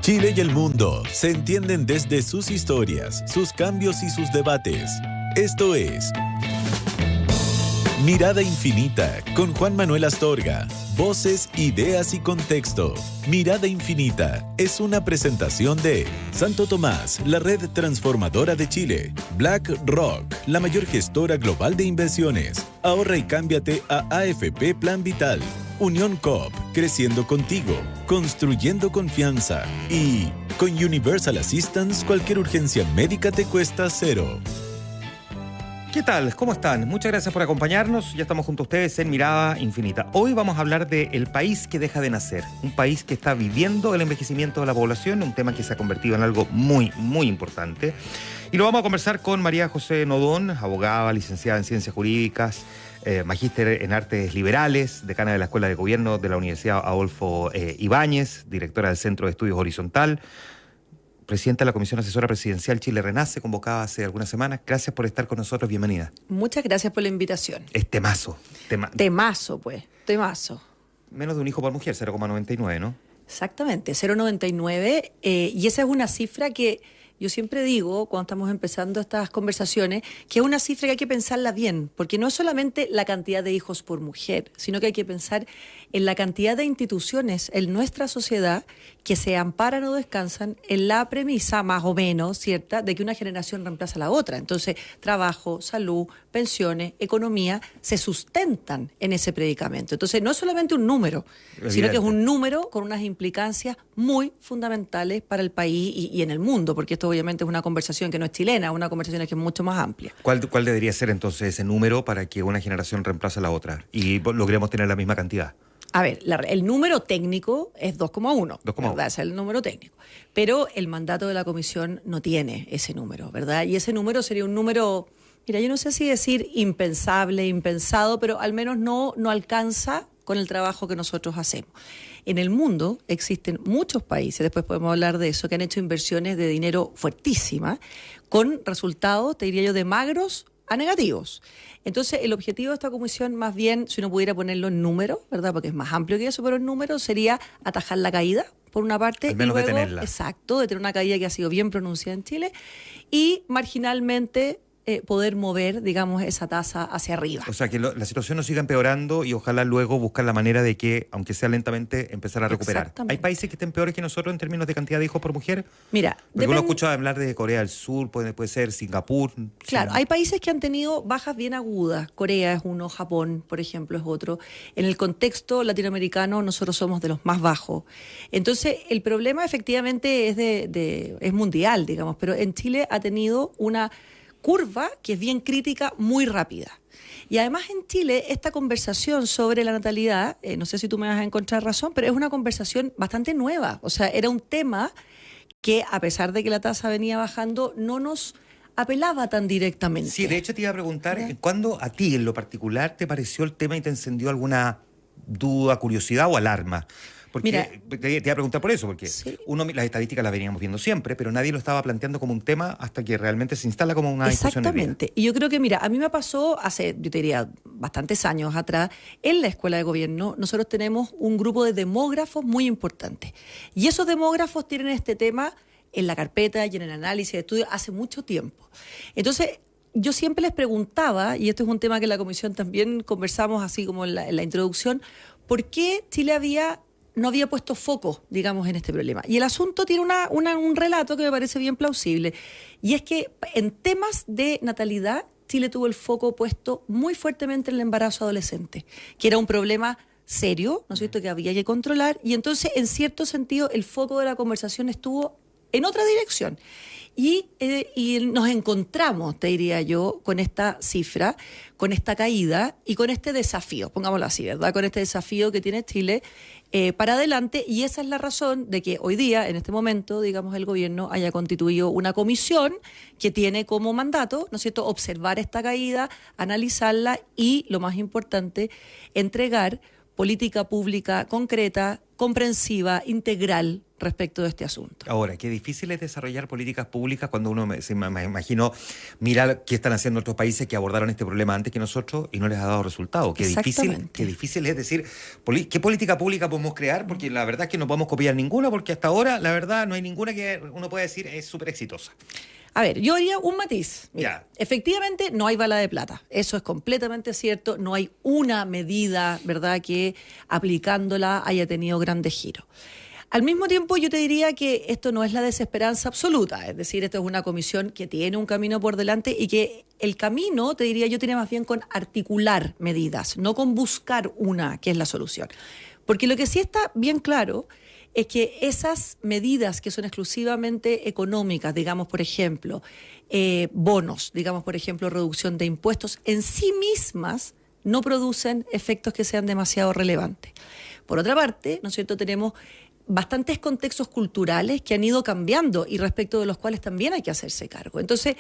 Chile y el mundo se entienden desde sus historias, sus cambios y sus debates. Esto es Mirada Infinita con Juan Manuel Astorga. Voces, ideas y contexto. Mirada Infinita es una presentación de Santo Tomás, la red transformadora de Chile. BlackRock, la mayor gestora global de inversiones. Ahorra y cámbiate a AFP Plan Vital. Unión Coop, creciendo contigo, construyendo confianza. Y con Universal Assistance, cualquier urgencia médica te cuesta cero. ¿Qué tal? ¿Cómo están? Muchas gracias por acompañarnos. Ya estamos junto a ustedes en Mirada Infinita. Hoy vamos a hablar del país que deja de nacer. Un país que está viviendo el envejecimiento de la población, un tema que se ha convertido en algo muy, muy importante. Y lo vamos a conversar con María José Nodón, abogada, licenciada en Ciencias Jurídicas, magíster en Artes Liberales, decana de la Escuela de Gobierno de la Universidad Adolfo Ibáñez, directora del Centro de Estudios Horizontal, presidenta de la Comisión Asesora Presidencial Chile Renace, convocada hace algunas semanas. Gracias por estar con nosotros, bienvenida. Muchas gracias por la invitación. Es temazo. Temazo. Menos de un hijo por mujer, 0,99, ¿no? Exactamente, 0,99. Y esa es una cifra que yo siempre digo, cuando estamos empezando estas conversaciones, que es una cifra que hay que pensarla bien, porque no es solamente la cantidad de hijos por mujer, sino que hay que pensar en la cantidad de instituciones en nuestra sociedad que se amparan o descansan en la premisa, más o menos, ¿cierta?, de que una generación reemplaza a la otra. Entonces, trabajo, salud, pensiones, economía, se sustentan en ese predicamento. Entonces, no es solamente un número, sino que es un número con unas implicancias muy fundamentales para el país y en el mundo, porque esto obviamente es una conversación que no es chilena, es una conversación que es mucho más amplia. ¿Cuál debería ser entonces ese número para que una generación reemplace a la otra y logremos tener la misma cantidad? A ver, el número técnico es 2,1, ¿verdad? Ese es el número técnico. Pero el mandato de la comisión no tiene ese número, ¿verdad? Y ese número sería un número, mira, yo no sé si decir impensable, impensado, pero al menos no alcanza con el trabajo que nosotros hacemos. En el mundo existen muchos países, después podemos hablar de eso, que han hecho inversiones de dinero fuertísimas, con resultados, te diría yo, de magros a negativos. Entonces, el objetivo de esta comisión, más bien, si uno pudiera ponerlo en número, ¿verdad?, porque es más amplio que eso, pero en número sería atajar la caída, por una parte, al menos y luego, detenerla. Exacto, de tener una caída que ha sido bien pronunciada en Chile, y marginalmente poder mover, digamos, esa tasa hacia arriba. O sea, que la situación no siga empeorando y ojalá luego buscar la manera de que, aunque sea lentamente, empezar a recuperar. ¿Hay países que estén peores que nosotros en términos de cantidad de hijos por mujer? Mira, porque uno escucha hablar de Corea del Sur, puede ser Singapur. Claro, hay países que han tenido bajas bien agudas. Corea es uno, Japón, por ejemplo, es otro. En el contexto latinoamericano, nosotros somos de los más bajos. Entonces, el problema efectivamente es mundial, digamos, pero en Chile ha tenido una curva que es bien crítica, muy rápida. Y además en Chile esta conversación sobre la natalidad, no sé si tú me vas a encontrar razón, pero es una conversación bastante nueva. O sea, era un tema que a pesar de que la tasa venía bajando, no nos apelaba tan directamente. Sí, de hecho te iba a preguntar, ¿cuándo a ti en lo particular te pareció el tema y te encendió alguna duda, curiosidad o alarma? Porque mira, te iba a preguntar por eso, porque sí, las estadísticas las veníamos viendo siempre, pero nadie lo estaba planteando como un tema hasta que realmente se instala como una discusión. Exactamente. Y yo creo que, mira, a mí me pasó hace, yo te diría, bastantes años atrás, en la Escuela de Gobierno, nosotros tenemos un grupo de demógrafos muy importante. Y esos demógrafos tienen este tema en la carpeta y en el análisis de estudios hace mucho tiempo. Entonces, yo siempre les preguntaba, y esto es un tema que en la comisión también conversamos así como en la introducción, ¿por qué Chile no había puesto foco, digamos, en este problema? Y el asunto tiene un relato que me parece bien plausible, y es que en temas de natalidad, Chile tuvo el foco puesto muy fuertemente en el embarazo adolescente, que era un problema serio, ¿no es cierto?, que había que controlar, y entonces, en cierto sentido, el foco de la conversación estuvo en otra dirección. Y nos encontramos, te diría yo, con esta cifra, con esta caída y con este desafío, pongámoslo así, ¿verdad?, con este desafío que tiene Chile para adelante, y esa es la razón de que hoy día, en este momento, digamos, el gobierno haya constituido una comisión que tiene como mandato, ¿no es cierto?, observar esta caída, analizarla y, lo más importante, entregar política pública concreta, comprensiva, integral respecto de este asunto. Ahora, qué difícil es desarrollar políticas públicas cuando uno, me imagino, mira qué están haciendo otros países que abordaron este problema antes que nosotros y no les ha dado resultado. Qué difícil es decir, ¿qué política pública podemos crear? Porque la verdad es que no podemos copiar ninguna, porque hasta ahora, la verdad, no hay ninguna que uno pueda decir es súper exitosa. A ver, yo haría un matiz. Mira, Ya. efectivamente no hay bala de plata. Eso es completamente cierto. No hay una medida, ¿verdad?, que aplicándola haya tenido grandes giros. Al mismo tiempo, yo te diría que esto no es la desesperanza absoluta. Es decir, esto es una comisión que tiene un camino por delante y que el camino, te diría yo, tiene más bien con articular medidas, no con buscar una que es la solución. Porque lo que sí está bien claro es que esas medidas que son exclusivamente económicas, digamos, por ejemplo, bonos, digamos, por ejemplo, reducción de impuestos, en sí mismas no producen efectos que sean demasiado relevantes. Por otra parte, ¿no es cierto?, tenemos bastantes contextos culturales que han ido cambiando y respecto de los cuales también hay que hacerse cargo. Entonces,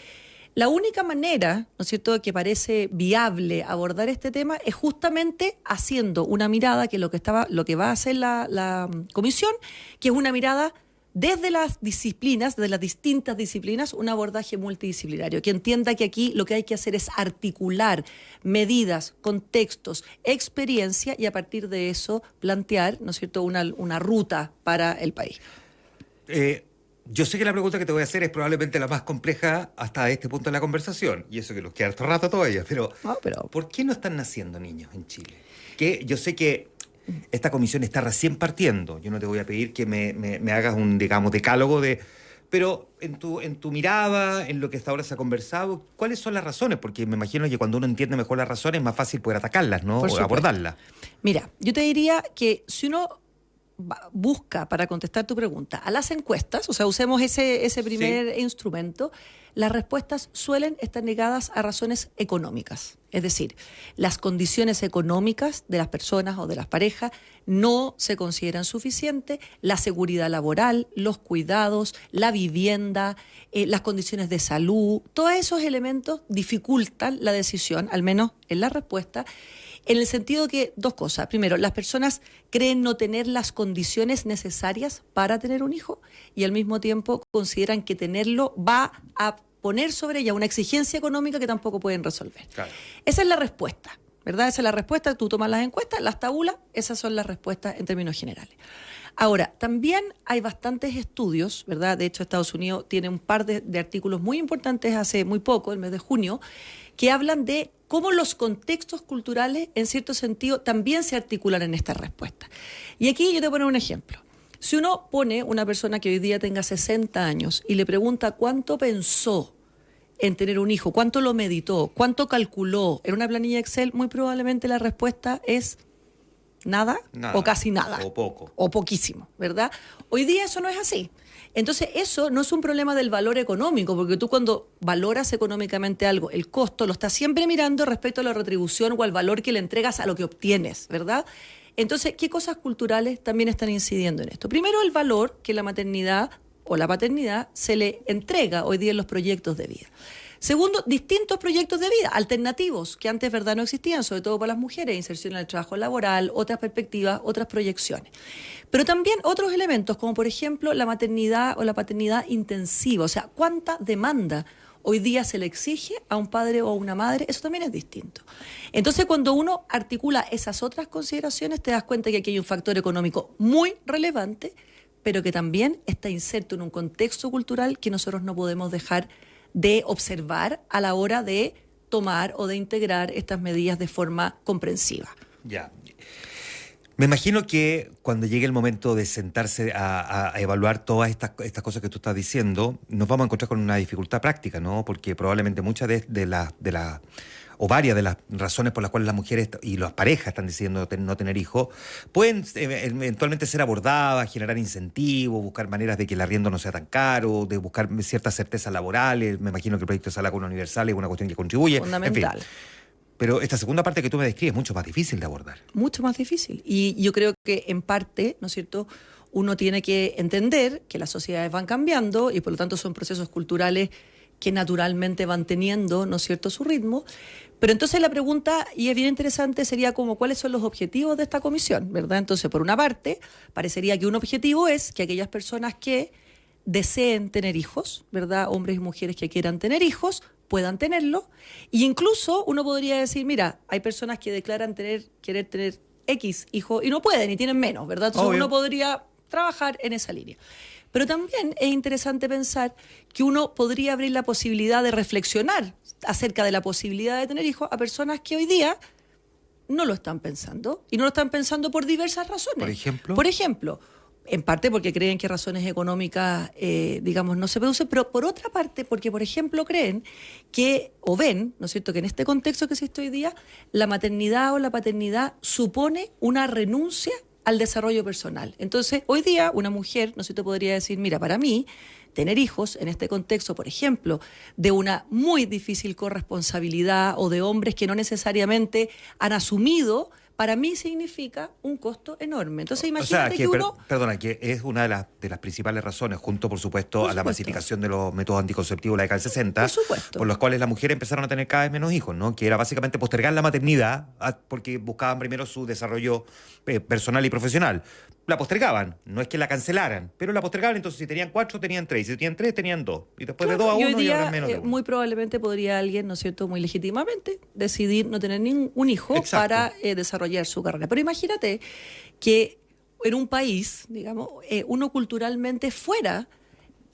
la única manera, ¿no es cierto?, que parece viable abordar este tema es justamente haciendo una mirada, que lo que va a hacer la comisión, que es una mirada desde las disciplinas, de las distintas disciplinas, un abordaje multidisciplinario, que entienda que aquí lo que hay que hacer es articular medidas, contextos, experiencia y a partir de eso plantear, ¿no es cierto?, una ruta para el país. Yo sé que la pregunta que te voy a hacer es probablemente la más compleja hasta este punto de la conversación, y eso que nos queda harto rato todavía, pero ¿por qué no están naciendo niños en Chile? Que yo sé que esta comisión está recién partiendo, yo no te voy a pedir que me hagas un, digamos, decálogo pero en tu mirada, en lo que hasta ahora se ha conversado, ¿cuáles son las razones? Porque me imagino que cuando uno entiende mejor las razones es más fácil poder atacarlas, ¿no? O abordarlas. Mira, yo te diría que si uno busca, para contestar tu pregunta, a las encuestas, o sea, usemos ese primer instrumento, las respuestas suelen estar ligadas a razones económicas. Es decir, las condiciones económicas de las personas o de las parejas no se consideran suficientes, la seguridad laboral, los cuidados, la vivienda, las condiciones de salud, todos esos elementos dificultan la decisión, al menos en la respuesta, en el sentido que, dos cosas. Primero, las personas creen no tener las condiciones necesarias para tener un hijo y al mismo tiempo consideran que tenerlo va a poner sobre ella una exigencia económica que tampoco pueden resolver. Claro. Esa es la respuesta, ¿verdad? Esa es la respuesta. Tú tomas las encuestas, las tabulas, esas son las respuestas en términos generales. Ahora, también hay bastantes estudios, ¿verdad? De hecho, Estados Unidos tiene un par de artículos muy importantes hace muy poco, el mes de junio, que hablan de cómo los contextos culturales, en cierto sentido, también se articulan en esta respuesta. Y aquí yo te voy a poner un ejemplo. Si uno pone una persona que hoy día tenga 60 años y le pregunta cuánto pensó en tener un hijo, cuánto lo meditó, cuánto calculó en una planilla Excel, muy probablemente la respuesta es nada o casi nada. O poco. O poquísimo, ¿verdad? Hoy día eso no es así. Entonces, eso no es un problema del valor económico, porque tú cuando valoras económicamente algo, el costo lo estás siempre mirando respecto a la retribución o al valor que le entregas a lo que obtienes, ¿verdad? Entonces, ¿qué cosas culturales también están incidiendo en esto? Primero, el valor que la maternidad o la paternidad se le entrega hoy día en los proyectos de vida. Segundo, distintos proyectos de vida, alternativos, que antes, ¿verdad?, no existían, sobre todo para las mujeres, inserción en el trabajo laboral, otras perspectivas, otras proyecciones. Pero también otros elementos, como por ejemplo la maternidad o la paternidad intensiva, o sea, cuánta demanda hoy día se le exige a un padre o a una madre, eso también es distinto. Entonces, cuando uno articula esas otras consideraciones, te das cuenta que aquí hay un factor económico muy relevante, pero que también está inserto en un contexto cultural que nosotros no podemos dejar de observar a la hora de tomar o de integrar estas medidas de forma comprensiva. Ya. Me imagino que cuando llegue el momento de sentarse a evaluar todas estas cosas que tú estás diciendo, nos vamos a encontrar con una dificultad práctica, ¿no? Porque probablemente muchas de las o varias de las razones por las cuales las mujeres y las parejas están decidiendo no tener hijos, pueden eventualmente ser abordadas, generar incentivos, buscar maneras de que el arriendo no sea tan caro, de buscar ciertas certezas laborales. Me imagino que el proyecto de Sala Universal es una cuestión que contribuye. Fundamental. En fin. Pero esta segunda parte que tú me describes es mucho más difícil de abordar. Mucho más difícil. Y yo creo que en parte, ¿no es cierto?, uno tiene que entender que las sociedades van cambiando y por lo tanto son procesos culturales que naturalmente van teniendo, ¿no es cierto?, su ritmo. Pero entonces la pregunta, y es bien interesante, sería como cuáles son los objetivos de esta comisión, ¿verdad? Entonces, por una parte, parecería que un objetivo es que aquellas personas que deseen tener hijos, ¿verdad?, hombres y mujeres que quieran tener hijos, puedan tenerlo. Y incluso uno podría decir, mira, hay personas que declaran querer tener X hijos y no pueden y tienen menos, ¿verdad? Entonces Obvio. uno podría trabajar en esa línea. Pero también es interesante pensar que uno podría abrir la posibilidad de reflexionar acerca de la posibilidad de tener hijos a personas que hoy día no lo están pensando. Y no lo están pensando por diversas razones. ¿Por ejemplo? Por ejemplo, en parte porque creen que razones económicas, digamos, no se producen, pero por otra parte porque, por ejemplo, creen que, o ven, ¿no es cierto?, que en este contexto que existe hoy día, la maternidad o la paternidad supone una renuncia al desarrollo personal. Entonces, hoy día una mujer, ¿no es cierto?, podría decir, mira, para mí, tener hijos en este contexto, por ejemplo, de una muy difícil corresponsabilidad o de hombres que no necesariamente han asumido, para mí significa un costo enorme. Entonces, imagínate que uno... Perdona, que es una de las principales razones, junto, por supuesto, a la masificación de los métodos anticonceptivos de la década del 60, Por supuesto. por los cuales las mujeres empezaron a tener cada vez menos hijos, ¿no? Que era básicamente postergar la maternidad porque buscaban primero su desarrollo personal y profesional. La postergaban, no es que la cancelaran, pero la postergaban, entonces si tenían 4, tenían 3, si tenían 3, tenían 2, y después Claro, de 2 a 1 y hoy y ahora día, es menos de 1. muy probablemente podría alguien, ¿no es cierto?, muy legítimamente decidir no tener ningún hijo. Exacto. Para desarrollar su carrera. Pero imagínate que en un país, digamos, uno culturalmente fuera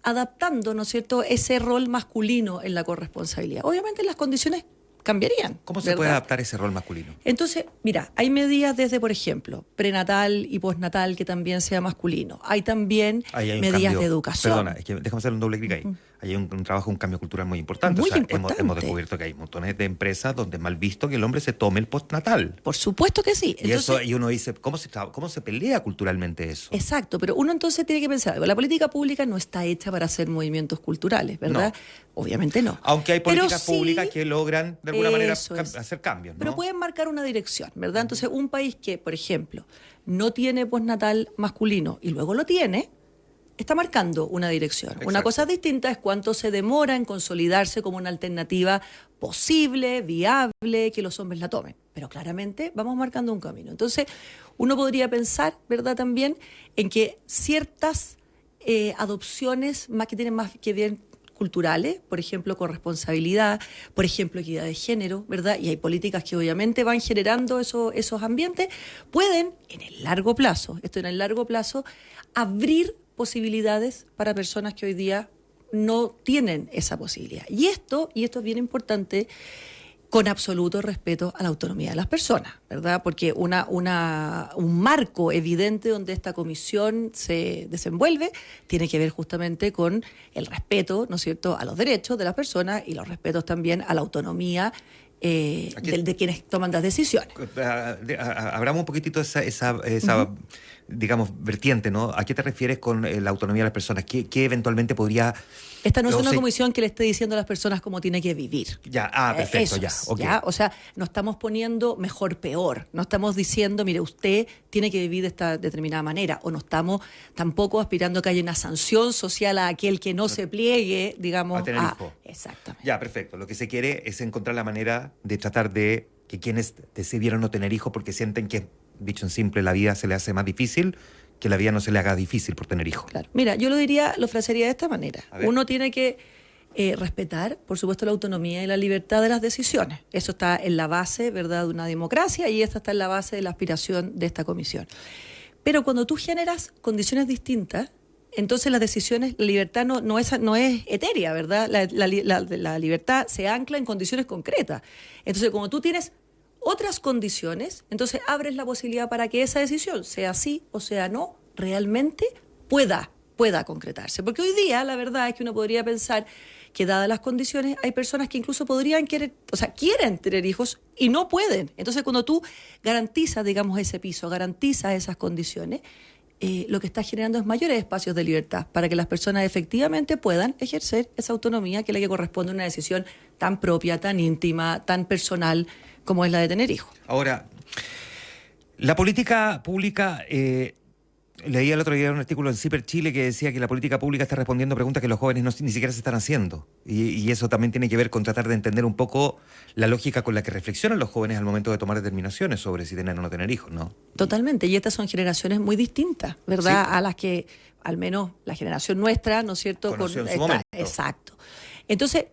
adaptando, ¿no es cierto?, ese rol masculino en la corresponsabilidad. Obviamente las condiciones cambiarían. ¿Cómo se ¿verdad? puede adaptar ese rol masculino? Entonces, mira, hay medidas desde, por ejemplo, prenatal y postnatal que también sea masculino. Hay también Ahí hay un medidas cambio. de educación. Perdona, es que déjame hacer un doble clic ahí. Ahí hay un trabajo, un cambio cultural muy importante. Muy o sea, importante. Hemos descubierto que hay montones de empresas donde es mal visto que el hombre se tome el postnatal. Por supuesto que sí. Y uno dice, ¿cómo se pelea culturalmente eso? Exacto, pero uno entonces tiene que pensar algo. La política pública no está hecha para hacer movimientos culturales, ¿verdad? No. Obviamente no. Aunque hay políticas Pero sí, públicas que logran, de alguna manera, eso es. hacer cambios, ¿no? Pero pueden marcar una dirección, ¿verdad? Entonces, un país que, por ejemplo, no tiene postnatal masculino y luego lo tiene, está marcando una dirección. Exacto. Una cosa distinta es cuánto se demora en consolidarse como una alternativa posible, viable, que los hombres la tomen. Pero claramente vamos marcando un camino. Entonces, uno podría pensar, ¿verdad?, también en que ciertas adopciones más que tienen más que ver culturales, por ejemplo, corresponsabilidad, por ejemplo, equidad de género, ¿verdad? Y hay políticas que obviamente van generando esos ambientes, pueden, en el largo plazo, abrir posibilidades para personas que hoy día no tienen esa posibilidad. Y esto es bien importante, con absoluto respeto a la autonomía de las personas, ¿verdad? Porque un marco evidente donde esta comisión se desenvuelve tiene que ver justamente con el respeto, ¿no es cierto?, a los derechos de las personas y los respetos también a la autonomía de quienes toman las decisiones. Abramos un poquitito esa digamos, vertiente, ¿no? ¿A qué te refieres con la autonomía de las personas? ¿Qué eventualmente podría...? Esta no es una comisión que le esté diciendo a las personas cómo tiene que vivir. Ya, perfecto, ya. Okay. ¿Ya? O sea, no estamos poniendo mejor, peor. No estamos diciendo, mire, usted tiene que vivir de esta determinada manera. O no estamos tampoco aspirando a que haya una sanción social a aquel que no se pliegue, digamos, a tener hijo. Exactamente. Ya, perfecto. Lo que se quiere es encontrar la manera de tratar de que quienes decidieron no tener hijos porque sienten que, dicho en simple, la vida se le hace más difícil, que la vida no se le haga difícil por tener hijos. Claro. Mira, yo lo frasearía de esta manera. Uno tiene que respetar, por supuesto, la autonomía y la libertad de las decisiones. Eso está en la base, ¿verdad?, de una democracia, y esta está en la base de la aspiración de esta comisión. Pero cuando tú generas condiciones distintas, entonces las decisiones, la libertad no es etérea, ¿verdad? La libertad se ancla en condiciones concretas. Entonces, como tú tienes otras condiciones, entonces abres la posibilidad para que esa decisión, sea sí o sea no, realmente pueda concretarse. Porque hoy día la verdad es que uno podría pensar que dadas las condiciones hay personas que incluso quieren tener hijos y no pueden. Entonces cuando tú garantizas, digamos, ese piso, garantizas esas condiciones, lo que estás generando es mayores espacios de libertad para que las personas efectivamente puedan ejercer esa autonomía que es la que corresponde a una decisión tan propia, tan íntima, tan personal como es la de tener hijos. Ahora, la política pública Leí el otro día un artículo en CIPER Chile que decía que la política pública está respondiendo a preguntas que los jóvenes ni siquiera se están haciendo. Y eso también tiene que ver con tratar de entender un poco la lógica con la que reflexionan los jóvenes al momento de tomar determinaciones sobre si tener o no tener hijos, ¿no? Totalmente, y estas son generaciones muy distintas, ¿verdad? Sí. A las que, al menos la generación nuestra, ¿no es cierto? Conoció en su momento. Exacto. Entonces,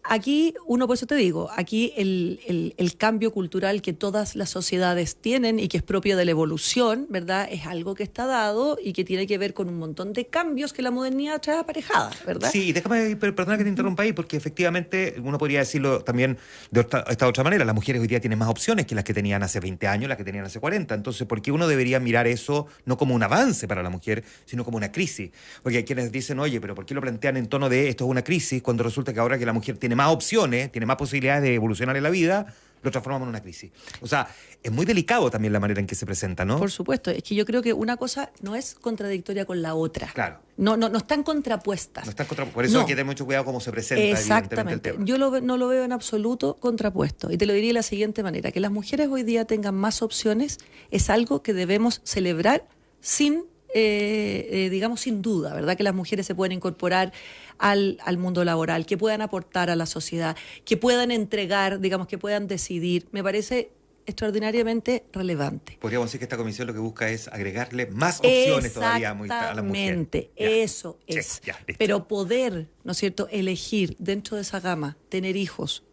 aquí, por eso te digo, aquí el cambio cultural que todas las sociedades tienen y que es propio de la evolución, ¿verdad? Es algo que está dado y que tiene que ver con un montón de cambios que la modernidad trae aparejada, ¿verdad? Sí, déjame, perdona que te interrumpa ahí, porque efectivamente uno podría decirlo también de esta otra manera. Las mujeres hoy día tienen más opciones que las que tenían hace 20 años, las que tenían hace 40. Entonces, ¿por qué uno debería mirar eso no como un avance para la mujer, sino como una crisis? Porque hay quienes dicen, oye, pero ¿por qué lo plantean en tono de esto es una crisis, cuando resulta que ahora que la mujer tiene más opciones, tiene más posibilidades de evolucionar en la vida, lo transformamos en una crisis? O sea, es muy delicado también la manera en que se presenta, ¿no? Por supuesto, es que yo creo que una cosa no es contradictoria con la otra. Claro. No están contrapuestas. No están por eso hay que tener mucho cuidado cómo se presenta evidentemente el tema. Yo no lo veo en absoluto contrapuesto. Y te lo diría de la siguiente manera, que las mujeres hoy día tengan más opciones es algo que debemos celebrar sin duda, ¿verdad? Que las mujeres se pueden incorporar al mundo laboral, que puedan aportar a la sociedad, que puedan entregar, que puedan decidir. Me parece extraordinariamente relevante. Podríamos decir que esta comisión lo que busca es agregarle más opciones todavía a la mujer. Exactamente, eso es. Ya, pero poder, ¿no es cierto?, elegir dentro de esa gama, tener hijos,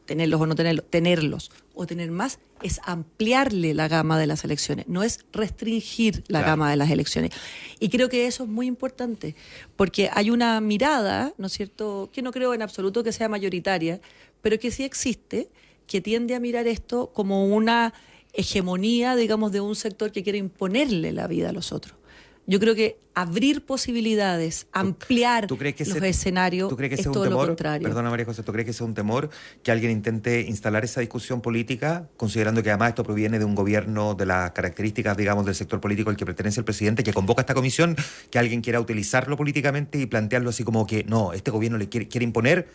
tenerlos o no tenerlos, o tener más, es ampliarle la gama de las elecciones, no es restringir la gama de las elecciones. Y creo que eso es muy importante, porque hay una mirada, ¿no es cierto?, que no creo en absoluto que sea mayoritaria, pero que sí existe, que tiende a mirar esto como una hegemonía, de un sector que quiere imponerle la vida a los otros. Yo creo que abrir posibilidades, ampliar los escenarios, es todo lo contrario. Perdona, María José, ¿tú crees que sea un temor que alguien intente instalar esa discusión política, considerando que además esto proviene de un gobierno de las características, del sector político al que pertenece el presidente, que convoca esta comisión, que alguien quiera utilizarlo políticamente y plantearlo así como que no, este gobierno le quiere imponer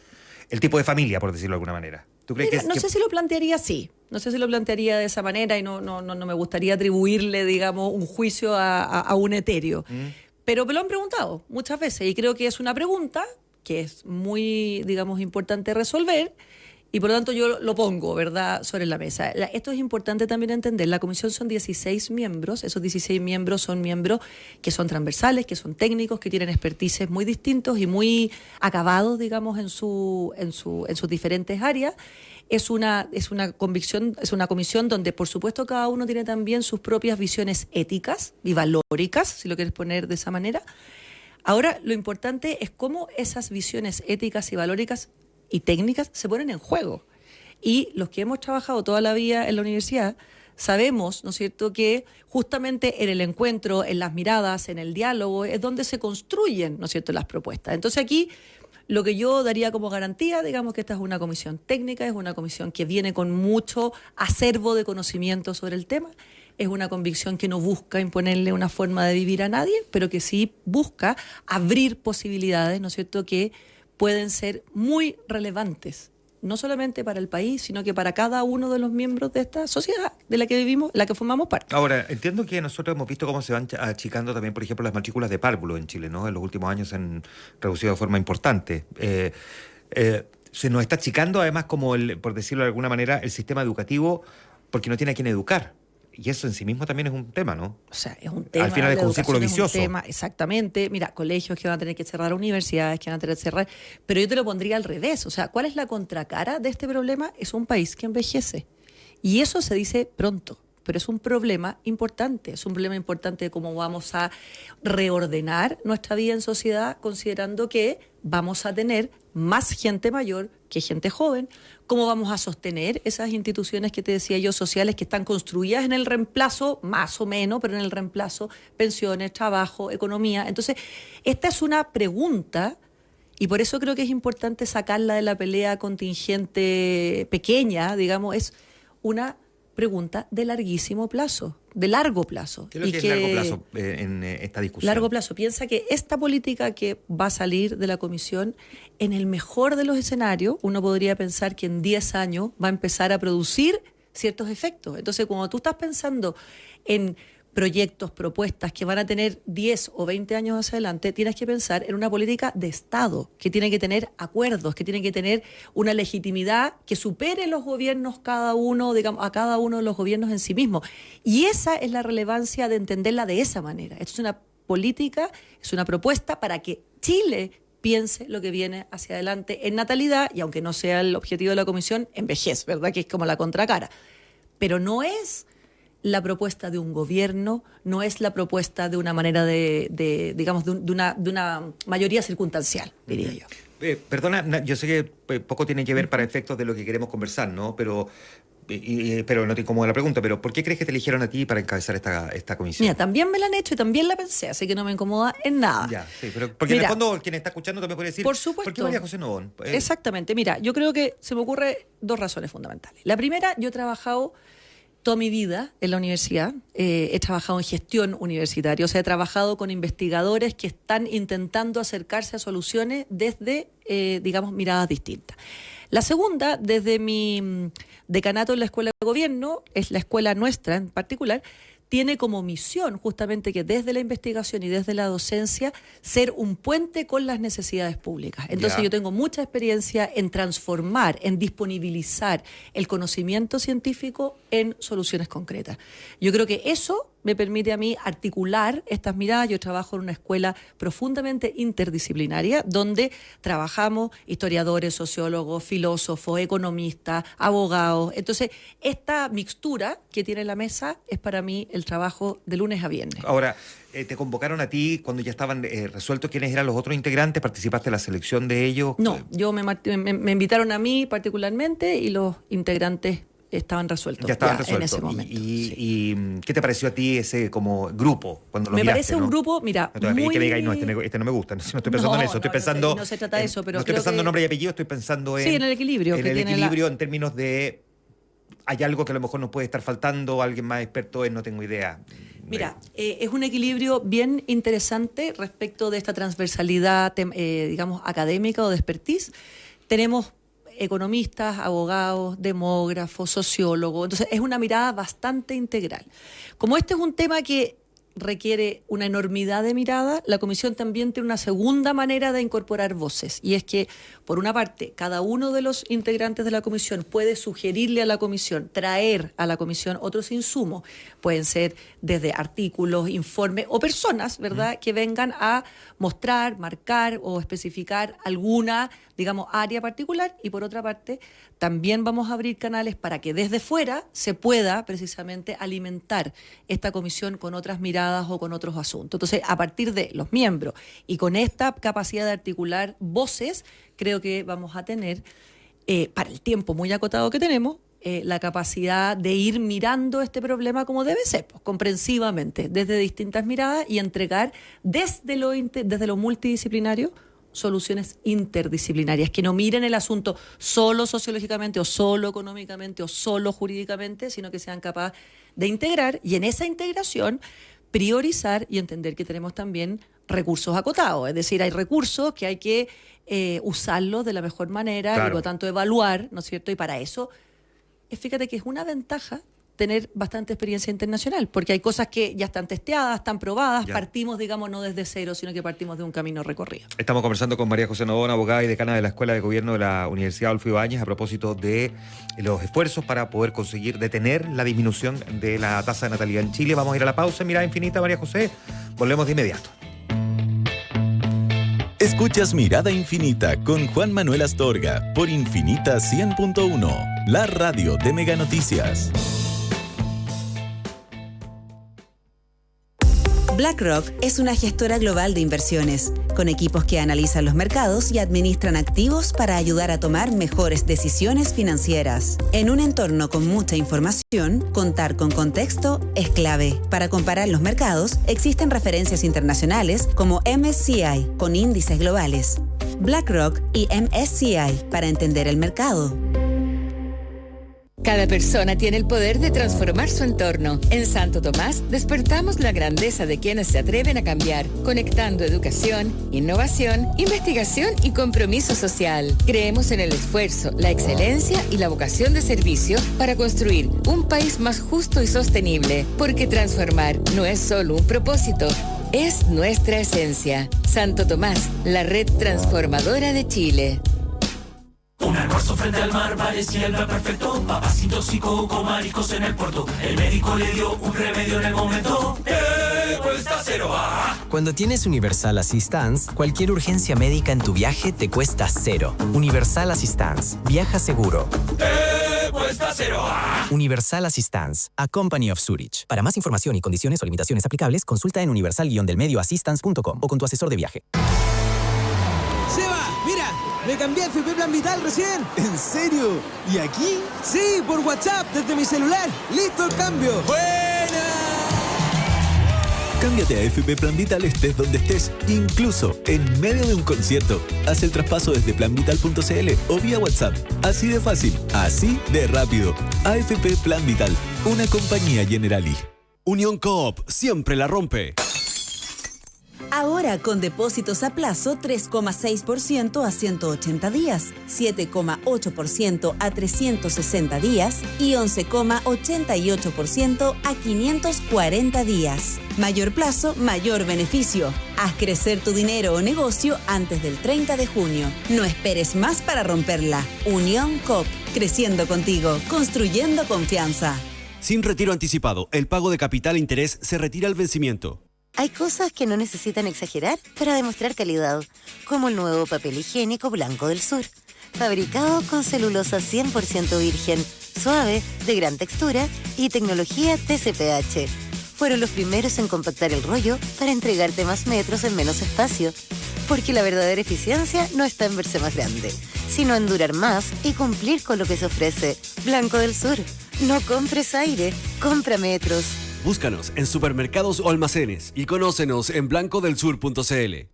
el tipo de familia, por decirlo de alguna manera? ¿Tú crees no sé si lo plantearía así, no sé si lo plantearía de esa manera y no me gustaría atribuirle, un juicio a un etéreo. Pero me lo han preguntado muchas veces y creo que es una pregunta que es muy, importante resolver y por lo tanto yo lo pongo, ¿verdad?, sobre la mesa. Esto es importante también entender. La comisión son 16 miembros. Esos 16 miembros son miembros que son transversales, que son técnicos, que tienen expertices muy distintos y muy acabados, en sus diferentes áreas. Es una comisión donde, por supuesto, cada uno tiene también sus propias visiones éticas y valóricas, si lo quieres poner de esa manera. Ahora, lo importante es cómo esas visiones éticas y valóricas y técnicas se ponen en juego. Y los que hemos trabajado toda la vida en la universidad sabemos, ¿no es cierto?, que justamente en el encuentro, en las miradas, en el diálogo, es donde se construyen, ¿no es cierto?, las propuestas. Entonces aquí lo que yo daría como garantía, que esta es una comisión técnica, es una comisión que viene con mucho acervo de conocimiento sobre el tema, es una convicción que no busca imponerle una forma de vivir a nadie, pero que sí busca abrir posibilidades, ¿no es cierto?, que pueden ser muy relevantes, no solamente para el país, sino que para cada uno de los miembros de esta sociedad de la que vivimos, la que formamos parte. Ahora, entiendo que nosotros hemos visto cómo se van achicando también, por ejemplo, las matrículas de párvulo en Chile, ¿no? En los últimos años se han reducido de forma importante. Se nos está achicando además como, por decirlo de alguna manera, el sistema educativo, porque no tiene a quién educar. Y eso en sí mismo también es un tema, ¿no? O sea, es un tema. Al final es un círculo vicioso. Exactamente. Mira, colegios que van a tener que cerrar, universidades que van a tener que cerrar. Pero yo te lo pondría al revés. O sea, ¿cuál es la contracara de este problema? Es un país que envejece. Y eso se dice pronto. Pero es un problema importante. Es un problema importante de cómo vamos a reordenar nuestra vida en sociedad, considerando que vamos a tener más gente mayor que gente joven. ¿Cómo vamos a sostener esas instituciones que te decía yo, sociales, que están construidas en el reemplazo, más o menos, pero en el reemplazo, pensiones, trabajo, economía? Entonces, esta es una pregunta y por eso creo que es importante sacarla de la pelea contingente pequeña, es una pregunta de larguísimo plazo, de largo plazo. ¿Qué es lo que es largo plazo en esta discusión? Largo plazo. Piensa que esta política que va a salir de la comisión, en el mejor de los escenarios, uno podría pensar que en 10 años va a empezar a producir ciertos efectos. Entonces, cuando tú estás pensando en proyectos, propuestas que van a tener 10 o 20 años hacia adelante, tienes que pensar en una política de Estado, que tiene que tener acuerdos, que tiene que tener una legitimidad que supere los gobiernos cada uno, digamos, a cada uno de los gobiernos en sí mismo. Y esa es la relevancia de entenderla de esa manera. Esto es una política, es una propuesta para que Chile piense lo que viene hacia adelante en natalidad, y aunque no sea el objetivo de la Comisión, en vejez, ¿verdad? Que es como la contracara. Pero no es la propuesta de un gobierno, no es la propuesta de una manera digamos, de una mayoría circunstancial, diría yo. Perdona, yo sé que poco tiene que ver para efectos de lo que queremos conversar, ¿no? Pero no te incomoda la pregunta, pero ¿por qué crees que te eligieron a ti para encabezar esta comisión? Mira, también me la han hecho y también la pensé, así que no me incomoda en nada. Ya, sí, pero porque mira, en el fondo quien está escuchando también puede decir, por supuesto, ¿por qué María José Nobón? Exactamente, mira, yo creo que se me ocurre dos razones fundamentales. La primera, yo he trabajado toda mi vida en la universidad, he trabajado en gestión universitaria, o sea, he trabajado con investigadores que están intentando acercarse a soluciones desde, digamos, miradas distintas. La segunda, desde mi decanato en la Escuela de Gobierno, es la escuela nuestra en particular, tiene como misión justamente que desde la investigación y desde la docencia ser un puente con las necesidades públicas. Entonces yo tengo mucha experiencia en transformar, en disponibilizar el conocimiento científico en soluciones concretas. Yo creo que eso me permite a mí articular estas miradas. Yo trabajo en una escuela profundamente interdisciplinaria donde trabajamos historiadores, sociólogos, filósofos, economistas, abogados. Entonces, esta mixtura que tiene la mesa es para mí el trabajo de lunes a viernes. Ahora, ¿te convocaron a ti cuando ya estaban resueltos quiénes eran los otros integrantes? ¿Participaste en la selección de ellos? No, yo me invitaron a mí particularmente y los integrantes estaban resueltos. Ya estaban resueltos. En ese momento. ¿Y qué te pareció a ti ese como grupo cuando lo Me miraste, parece un grupo, mira, no te voy a pedir que me digas, no, este no me gusta. No estoy pensando en eso. Estoy pensando. No se trata de eso, pero. No estoy pensando en nombre y apellido, estoy pensando en. Sí, en el equilibrio. En el equilibrio en términos de. Hay algo que a lo mejor nos puede estar faltando, alguien más experto en, no tengo idea. Mira, es un equilibrio bien interesante respecto de esta transversalidad, digamos, académica o de expertise. Tenemos economistas, abogados, demógrafos, sociólogos. Entonces, es una mirada bastante integral. Como este es un tema que requiere una enormidad de mirada, la Comisión también tiene una segunda manera de incorporar voces, y es que, por una parte, cada uno de los integrantes de la Comisión puede sugerirle a la Comisión, traer a la Comisión otros insumos, pueden ser desde artículos, informes o personas, ¿verdad?, que vengan a mostrar, marcar o especificar alguna, digamos, área particular, y por otra parte, también vamos a abrir canales para que desde fuera se pueda precisamente alimentar esta comisión con otras miradas o con otros asuntos. Entonces, a partir de los miembros y con esta capacidad de articular voces, creo que vamos a tener, para el tiempo muy acotado que tenemos, la capacidad de ir mirando este problema como debe ser, pues, comprensivamente, desde distintas miradas, y entregar desde lo multidisciplinario soluciones interdisciplinarias, que no miren el asunto solo sociológicamente o solo económicamente o solo jurídicamente, sino que sean capaces de integrar, y en esa integración priorizar y entender que tenemos también recursos acotados. Es decir, hay recursos que hay que usarlos de la mejor manera, claro, y por lo tanto evaluar, ¿no es cierto? Y para eso, fíjate que es una ventaja tener bastante experiencia internacional, porque hay cosas que ya están testeadas, están probadas, partimos, digamos, no desde cero, sino que partimos de un camino recorrido. Estamos conversando con María José Nobón, abogada y decana de la Escuela de Gobierno de la Universidad Adolfo Ibáñez, a propósito de los esfuerzos para poder conseguir detener la disminución de la tasa de natalidad en Chile. Vamos a ir a la pausa, Mirada Infinita, María José. Volvemos de inmediato. Escuchas Mirada Infinita con Juan Manuel Astorga por Infinita 100.1, la radio de Mega Noticias. BlackRock es una gestora global de inversiones, con equipos que analizan los mercados y administran activos para ayudar a tomar mejores decisiones financieras. En un entorno con mucha información, contar con contexto es clave. Para comparar los mercados, existen referencias internacionales como MSCI, con índices globales, BlackRock y MSCI para entender el mercado. Cada persona tiene el poder de transformar su entorno. En Santo Tomás despertamos la grandeza de quienes se atreven a cambiar, conectando educación, innovación, investigación y compromiso social. Creemos en el esfuerzo, la excelencia y la vocación de servicio para construir un país más justo y sostenible, porque transformar no es solo un propósito, es nuestra esencia. Santo Tomás, la red transformadora de Chile. Un almuerzo frente al mar parecía el plan perfecto. Papacitos y coco, mariscos en el puerto. El médico le dio un remedio en el momento. Cuesta cero. Cuando tienes Universal Assistance, cualquier urgencia médica en tu viaje te cuesta cero. Universal Assistance. Viaja seguro. Cuesta cero. Universal Assistance. A Company of Zurich. Para más información y condiciones o limitaciones aplicables, consulta en universal-delmedioassistance.com o con tu asesor de viaje. ¡Seba! ¡Mira! ¡Me cambié a FP Plan Vital recién! ¿En serio? ¿Y aquí? Sí, por WhatsApp, desde mi celular. ¡Listo el cambio! ¡Buena! Cámbiate a FP Plan Vital estés donde estés, incluso en medio de un concierto. Haz el traspaso desde planvital.cl o vía WhatsApp. Así de fácil, así de rápido. AFP Plan Vital, una compañía Generali. Unión Coop, siempre la rompe. Ahora con depósitos a plazo 3,6% a 180 días, 7,8% a 360 días y 11,88% a 540 días. Mayor plazo, mayor beneficio. Haz crecer tu dinero o negocio antes del 30 de junio. No esperes más para romperla. Unión Coop, creciendo contigo, construyendo confianza. Sin retiro anticipado, el pago de capital e interés se retira al vencimiento. Hay cosas que no necesitan exagerar para demostrar calidad, como el nuevo papel higiénico Blanco del Sur, fabricado con celulosa 100% virgen, suave, de gran textura y tecnología TCPH. Fueron los primeros en compactar el rollo para entregarte más metros en menos espacio, porque la verdadera eficiencia no está en verse más grande, sino en durar más y cumplir con lo que se ofrece. Blanco del Sur. No compres aire, compra metros. Búscanos en supermercados o almacenes y conócenos en blancodelsur.cl.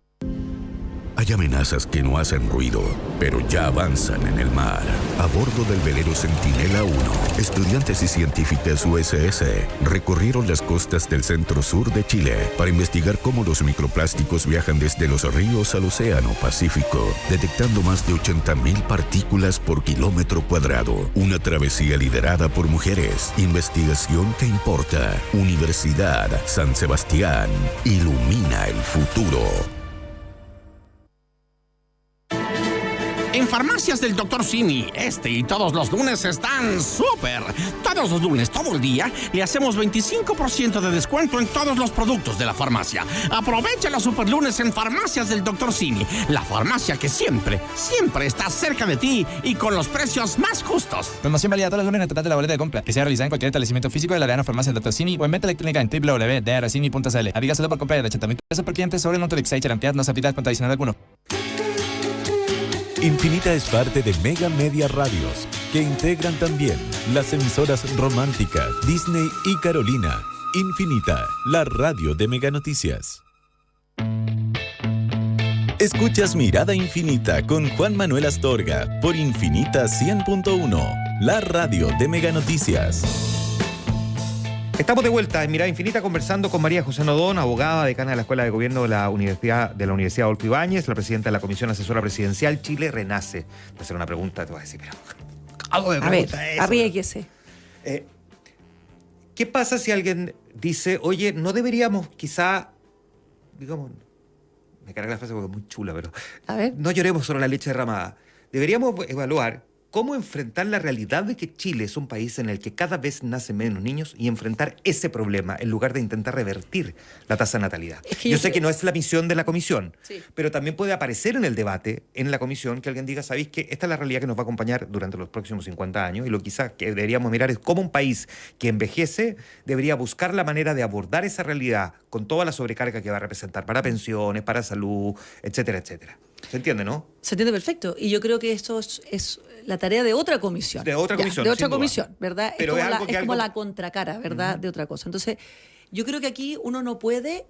Hay amenazas que no hacen ruido, pero ya avanzan en el mar. A bordo del velero Centinela 1, estudiantes y científicas USS recorrieron las costas del centro-sur de Chile para investigar cómo los microplásticos viajan desde los ríos al Océano Pacífico, detectando más de 80.000 partículas por kilómetro cuadrado. Una travesía liderada por mujeres. Investigación que importa. Universidad San Sebastián. Ilumina el futuro. En Farmacias del Dr. Simi, este y todos los lunes están súper. Todos los lunes, todo el día, le hacemos 25% de descuento en todos los productos de la farmacia. Aprovecha los super lunes en Farmacias del Dr. Simi, la farmacia que siempre, siempre está cerca de ti y con los precios más justos. Promoción válida todos los lunes en el total de la boleta de compra, que sea realizada en cualquier establecimiento físico de la Arena Farmacia del Dr. Simi o en venta electrónica en www.drcini.cl. Aplica solo por compra de 80.000 pesos por cliente sobre Nutrilix y Charantead, no se aplica con adicional alguno. Infinita es parte de Mega Media Radios, que integran también las emisoras Romántica, Disney y Carolina. Infinita, la radio de Mega Noticias. Escuchas Mirada Infinita con Juan Manuel Astorga por Infinita 100.1, la radio de Mega Noticias. Estamos de vuelta en Mirada Infinita conversando con María José Nodón, abogada, decana de la Escuela de Gobierno de la Universidad Adolfo Ibáñez, la presidenta de la Comisión Asesora Presidencial Chile Renace. Te voy a hacer una pregunta, te voy a decir, pero algo de pregunta. A ver, arriesguese. ¿Qué pasa si alguien dice, oye, no deberíamos quizá, digamos, me carga la frase porque es muy chula, pero a ver, no lloremos sobre la leche derramada? Deberíamos evaluar cómo enfrentar la realidad de que Chile es un país en el que cada vez nacen menos niños y enfrentar ese problema en lugar de intentar revertir la tasa de natalidad. Es que yo sé que no es la misión de la comisión, sí, pero también puede aparecer en el debate en la comisión que alguien diga, ¿sabéis que esta es la realidad que nos va a acompañar durante los próximos 50 años? Y lo quizás que deberíamos mirar es cómo un país que envejece debería buscar la manera de abordar esa realidad con toda la sobrecarga que va a representar para pensiones, para salud, etcétera, etcétera. ¿Se entiende, no? Se entiende perfecto. Y yo creo que esto es la tarea de otra comisión. De otra comisión. De otra comisión, ¿verdad? Pero es como la contracara, ¿verdad? De otra cosa. Entonces, yo creo que aquí uno no puede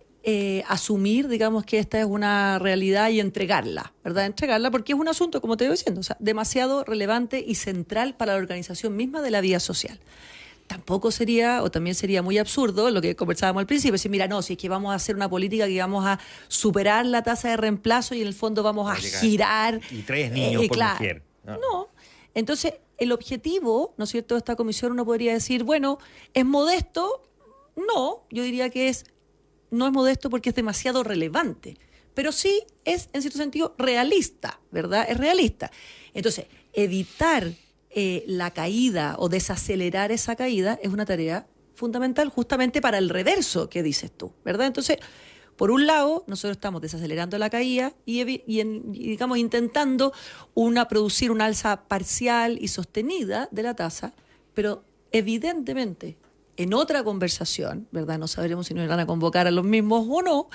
asumir, digamos, que esta es una realidad y entregarla, ¿verdad? Entregarla porque es un asunto, como te iba diciendo, o sea, demasiado relevante y central para la organización misma de la vida social. Tampoco sería, o también sería muy absurdo lo que conversábamos al principio, decir, mira, no, si es que vamos a hacer una política que vamos a superar la tasa de reemplazo y en el fondo vamos a girar. Y 3 niños por mujer. No. Entonces, el objetivo, ¿no es cierto?, de esta comisión, uno podría decir, bueno, ¿es modesto? No, yo diría que no es modesto porque es demasiado relevante, pero sí es, en cierto sentido, realista, ¿verdad? Es realista. Entonces, evitar la caída o desacelerar esa caída es una tarea fundamental justamente para el reverso que dices tú, ¿verdad? Entonces, por un lado, nosotros estamos desacelerando la caída y digamos, intentando producir una alza parcial y sostenida de la tasa, pero evidentemente en otra conversación, ¿verdad? No sabremos si nos van a convocar a los mismos o no,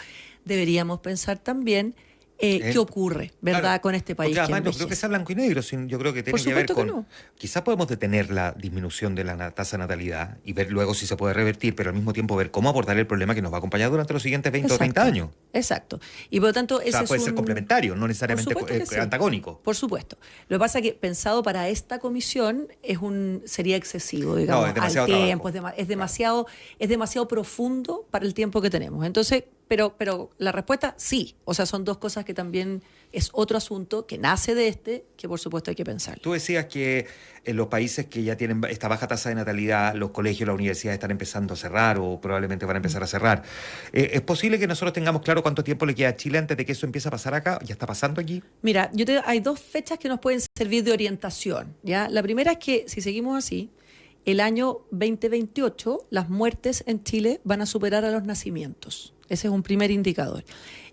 deberíamos pensar también qué ocurre, ¿verdad?, claro, con este país. Porque además no creo que sea blanco y negro, yo creo que tiene que ver con... No. Quizás podemos detener la disminución de la tasa de natalidad y ver luego si se puede revertir, pero al mismo tiempo ver cómo abordar el problema que nos va a acompañar durante los siguientes 20 o 30 años. Exacto. Y por lo tanto... puede ser complementario, no necesariamente antagónico. Por supuesto. Lo que pasa es que pensado para esta comisión sería excesivo, digamos, al tiempo. Es demasiado profundo para el tiempo que tenemos. Entonces... Pero la respuesta sí, o sea, son dos cosas que también es otro asunto que nace de que por supuesto hay que pensar. Tú decías que en los países que ya tienen esta baja tasa de natalidad, los colegios, las universidades están empezando a cerrar o probablemente van a empezar a cerrar. ¿Es posible que nosotros tengamos claro cuánto tiempo le queda a Chile antes de que eso empiece a pasar acá? ¿Ya está pasando aquí? Mira, hay 2 fechas que nos pueden servir de orientación, ¿ya? La primera es que si seguimos así, el año 2028 las muertes en Chile van a superar a los nacimientos. Ese es un primer indicador.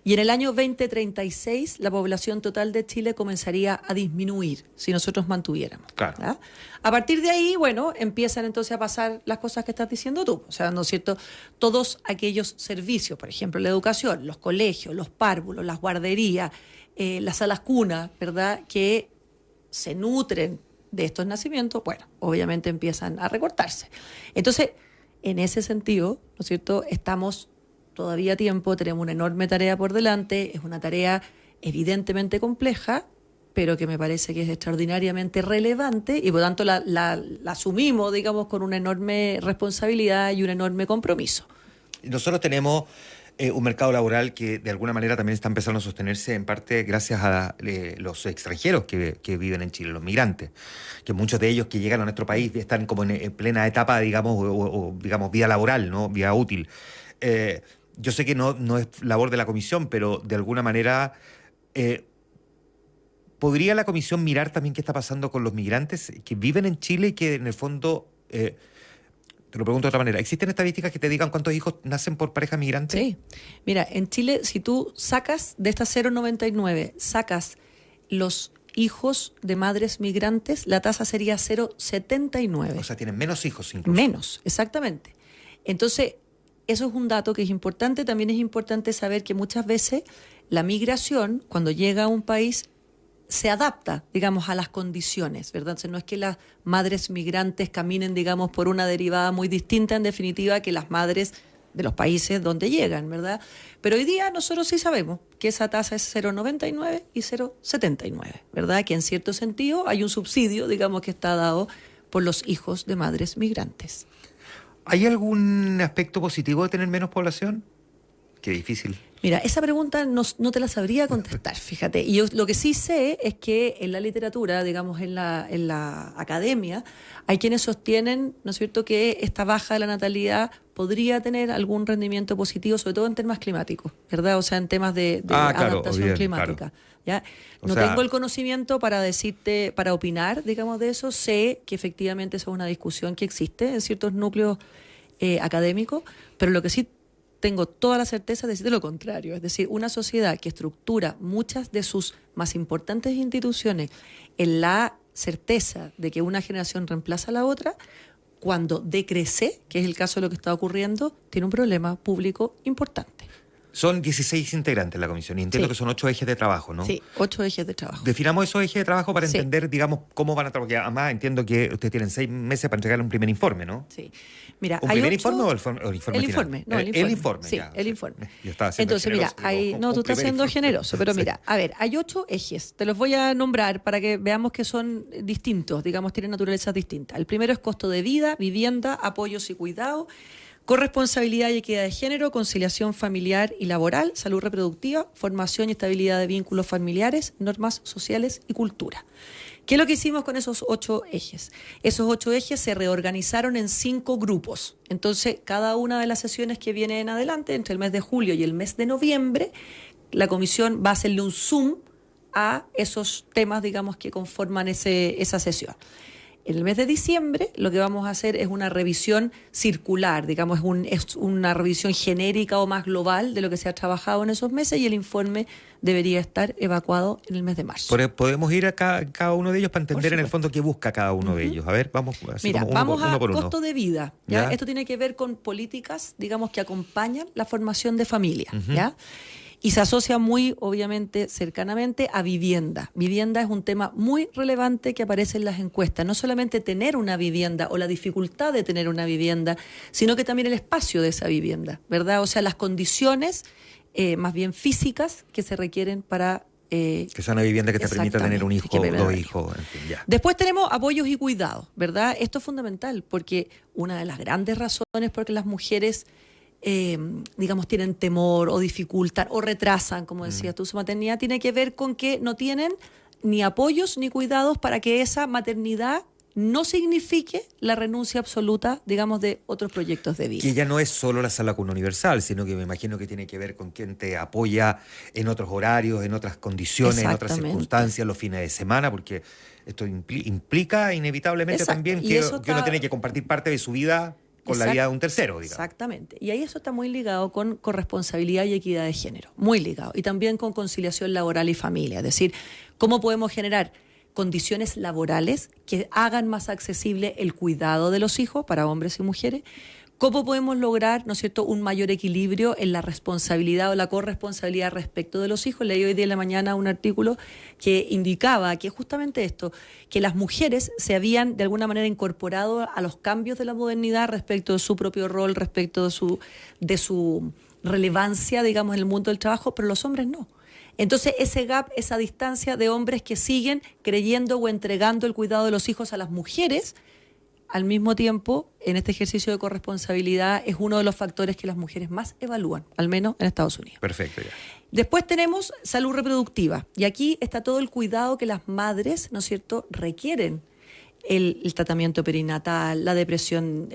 Y en el año 2036 la población total de Chile comenzaría a disminuir si nosotros mantuviéramos. Claro. ¿Ya? A partir de ahí, bueno, empiezan entonces a pasar las cosas que estás diciendo tú. O sea, ¿no es cierto? Todos aquellos servicios, por ejemplo, la educación, los colegios, los párvulos, las guarderías, las salas cunas, ¿verdad?, que se nutren de estos nacimientos, bueno, obviamente empiezan a recortarse. Entonces, en ese sentido, ¿no es cierto?, estamos todavía a tiempo, tenemos una enorme tarea por delante, es una tarea evidentemente compleja, pero que me parece que es extraordinariamente relevante y por lo tanto la asumimos, digamos, con una enorme responsabilidad y un enorme compromiso. Nosotros tenemos un mercado laboral que de alguna manera también está empezando a sostenerse en parte gracias a los extranjeros que viven en Chile, los migrantes, que muchos de ellos que llegan a nuestro país están como en plena etapa, digamos, o digamos, vida laboral, ¿no?, vida útil. Yo sé que no es labor de la comisión, pero de alguna manera ¿podría la comisión mirar también qué está pasando con los migrantes que viven en Chile y que en el fondo, te lo pregunto de otra manera, ¿existen estadísticas que te digan cuántos hijos nacen por pareja migrante? Sí. Mira, en Chile, si tú sacas de esta 0,99, sacas los hijos de madres migrantes, la tasa sería 0,79. O sea, tienen menos hijos incluso. Menos, exactamente. Entonces, eso es un dato que es importante. También es importante saber que muchas veces la migración, cuando llega a un país, se adapta, digamos, a las condiciones, ¿verdad? Entonces, no es que las madres migrantes caminen, digamos, por una derivada muy distinta, en definitiva, que las madres de los países donde llegan, ¿verdad? Pero hoy día nosotros sí sabemos que esa tasa es 0,99 y 0,79, ¿verdad? Que en cierto sentido hay un subsidio, digamos, que está dado por los hijos de madres migrantes. ¿Hay algún aspecto positivo de tener menos población? Qué difícil. Mira, esa pregunta no te la sabría contestar, fíjate. Y yo lo que sí sé es que en la literatura, digamos, en la academia, hay quienes sostienen, ¿no es cierto?, que esta baja de la natalidad podría tener algún rendimiento positivo, sobre todo en temas climáticos, ¿verdad? O sea, en temas de adaptación climática. Claro. ¿Ya? No tengo el conocimiento para decirte, para opinar, digamos, de eso. Sé que efectivamente eso es una discusión que existe en ciertos núcleos académicos, pero lo que sí tengo toda la certeza de decir lo contrario. Es decir, una sociedad que estructura muchas de sus más importantes instituciones en la certeza de que una generación reemplaza a la otra, cuando decrece, que es el caso de lo que está ocurriendo, tiene un problema público importante. Son 16 integrantes la comisión y entiendo que son 8 ejes de trabajo, ¿no? Sí, 8 ejes de trabajo. Definamos esos ejes de trabajo para entender, digamos, cómo van a trabajar. Además, entiendo que ustedes tienen 6 meses para entregar un primer informe, ¿no? Sí. Mira, ¿Un primer informe o el informe el final? Informe, no, el informe. El informe, sí, ya. El informe. Yo estaba siendo Entonces, mira, tú estás siendo generoso, pero mira, a ver, hay 8 ejes. Te los voy a nombrar para que veamos que son distintos, digamos, tienen naturalezas distintas. El primero es costo de vida, vivienda, apoyos y cuidado, corresponsabilidad y equidad de género, conciliación familiar y laboral, salud reproductiva, formación y estabilidad de vínculos familiares, normas sociales y cultura. ¿Qué es lo que hicimos con esos 8 ejes? Esos 8 ejes se reorganizaron en 5 grupos. Entonces, cada una de las sesiones que viene en adelante, entre el mes de julio y el mes de noviembre, la comisión va a hacerle un zoom a esos temas, digamos, que conforman esa sesión. En el mes de diciembre lo que vamos a hacer es una revisión circular, digamos, es una revisión genérica o más global de lo que se ha trabajado en esos meses y el informe debería estar evacuado en el mes de marzo. Podemos ir a cada uno de ellos para entender en el fondo qué busca cada uno de ellos. A ver, vamos así. Mira, como vamos uno por uno. Costo de vida. ¿Ya? Esto tiene que ver con políticas, digamos, que acompañan la formación de familia, ¿ya? Y se asocia muy, obviamente, cercanamente a vivienda. Vivienda es un tema muy relevante que aparece en las encuestas. No solamente tener una vivienda o la dificultad de tener una vivienda, sino que también el espacio de esa vivienda, ¿verdad? O sea, las condiciones más bien físicas que se requieren para... que sea una vivienda que te permita tener un hijo, 2 hijos, en fin, ya. Después tenemos apoyos y cuidados, ¿verdad? Esto es fundamental porque una de las grandes razones por que las mujeres... digamos, tienen temor o dificultad o retrasan, como decías tú, su maternidad, tiene que ver con que no tienen ni apoyos ni cuidados para que esa maternidad no signifique la renuncia absoluta, digamos, de otros proyectos de vida. Que ya no es solo la sala cuna universal, sino que me imagino que tiene que ver con quien te apoya en otros horarios, en otras condiciones, en otras circunstancias, los fines de semana, porque esto implica inevitablemente también que uno tiene que compartir parte de su vida con la vida de un tercero, digamos. Exactamente. Y ahí eso está muy ligado con corresponsabilidad y equidad de género. Muy ligado. Y también con conciliación laboral y familia. Es decir, cómo podemos generar condiciones laborales que hagan más accesible el cuidado de los hijos para hombres y mujeres. ¿Cómo podemos lograr, ¿no es cierto?, un mayor equilibrio en la responsabilidad o la corresponsabilidad respecto de los hijos? Leí hoy día en la mañana un artículo que indicaba que justamente esto, que las mujeres se habían de alguna manera incorporado a los cambios de la modernidad respecto de su propio rol, respecto de su relevancia, digamos, en el mundo del trabajo, pero los hombres no. Entonces, ese gap, esa distancia de hombres que siguen creyendo o entregando el cuidado de los hijos a las mujeres, al mismo tiempo, en este ejercicio de corresponsabilidad es uno de los factores que las mujeres más evalúan, al menos en Estados Unidos. Perfecto, ya. Después tenemos salud reproductiva, y aquí está todo el cuidado que las madres, ¿no es cierto?, requieren. El tratamiento perinatal, la depresión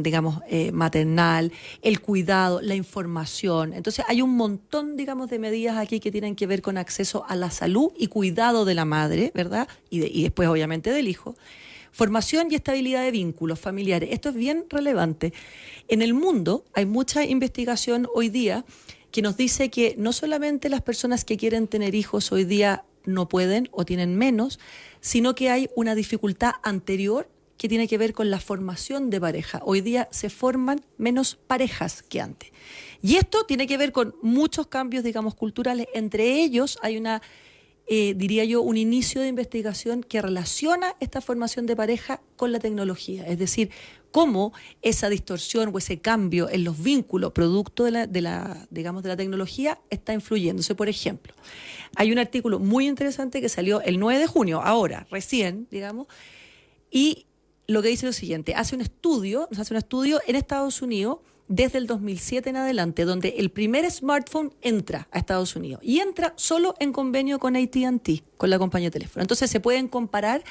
digamos, maternal, el cuidado, la información. Entonces hay un montón, digamos, de medidas aquí que tienen que ver con acceso a la salud y cuidado de la madre, ¿verdad? Y después, obviamente, del hijo. Formación y estabilidad de vínculos familiares. Esto es bien relevante. En el mundo hay mucha investigación hoy día que nos dice que no solamente las personas que quieren tener hijos hoy día no pueden o tienen menos, sino que hay una dificultad anterior que tiene que ver con la formación de pareja. Hoy día se forman menos parejas que antes. Y esto tiene que ver con muchos cambios, digamos, culturales. Entre ellos hay diría yo, un inicio de investigación que relaciona esta formación de pareja con la tecnología. Es decir, cómo esa distorsión o ese cambio en los vínculos producto de la tecnología está influyéndose. Por ejemplo, hay un artículo muy interesante que salió el 9 de junio, ahora, recién, digamos, y lo que dice lo siguiente, hace un estudio en Estados Unidos desde el 2007 en adelante, donde el primer smartphone entra a Estados Unidos y entra solo en convenio con AT&T, con la compañía de teléfono. Entonces se pueden comparar